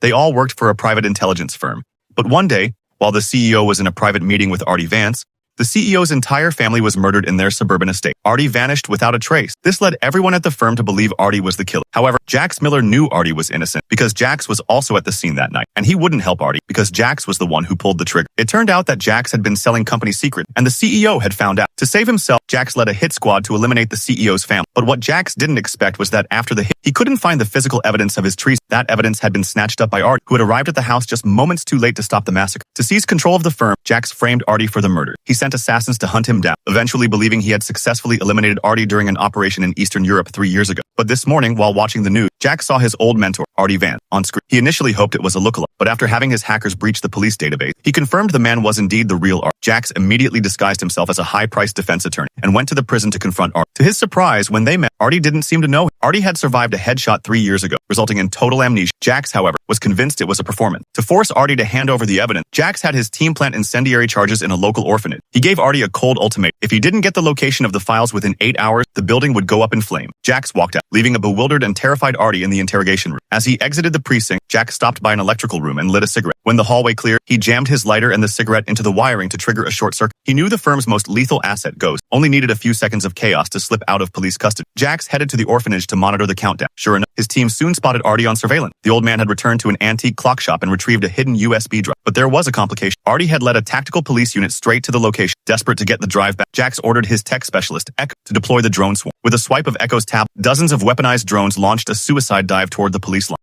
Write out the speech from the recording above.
They all worked for a private intelligence firm. But one day, while the CEO was in a private meeting with Artie Vance, the CEO's entire family was murdered in their suburban estate. Artie vanished without a trace. This led everyone at the firm to believe Artie was the killer. However, Jax Miller knew Artie was innocent because Jax was also at the scene that night, and he wouldn't help Artie because Jax was the one who pulled the trigger. It turned out that Jax had been selling company secrets, and the CEO had found out. To save himself, Jax led a hit squad to eliminate the CEO's family. But what Jax didn't expect was that after the hit, he couldn't find the physical evidence of his treason. That evidence had been snatched up by Artie, who had arrived at the house just moments too late to stop the massacre. To seize control of the firm, Jax framed Artie for the murder. He sent assassins to hunt him down, eventually believing he had successfully eliminated Artie during an operation in Eastern Europe 3 years ago. But this morning, while watching the news, Jax saw his old mentor, Artie Vance, on screen. He initially hoped it was a lookalike, but after having his hackers breach the police database, he confirmed the man was indeed the real Artie. Jax immediately disguised himself as a high-priced defense attorney and went to the prison to confront Artie. To his surprise, when they met, Artie didn't seem to know him. Artie had survived a headshot 3 years ago, resulting in total amnesia. Jax, however, was convinced it was a performance. To force Artie to hand over the evidence, Jax had his team plant incendiary charges in a local orphanage. He gave Artie a cold ultimatum. If he didn't get the location of the files within 8 hours, the building would go up in flames. Jax walked out, leaving a bewildered and terrified Artie in the interrogation room. As he exited the precinct, Jax stopped by an electrical room and lit a cigarette. When the hallway cleared, he jammed his lighter and the cigarette into the wiring to trigger a short circuit. He knew the firm's most lethal asset, Ghost, only needed a few seconds of chaos to slip out of police custody. Jax headed to the orphanage to monitor the countdown. Sure enough, his team soon spotted Artie on surveillance. The old man had returned to an antique clock shop and retrieved a hidden USB drive. But there was a complication. Artie had led a tactical police unit straight to the location. Desperate to get the drive back, Jax ordered his tech specialist, Echo, to deploy the drone swarm. With a swipe of Echo's tab, dozens of weaponized drones launched a suicide dive toward the police line.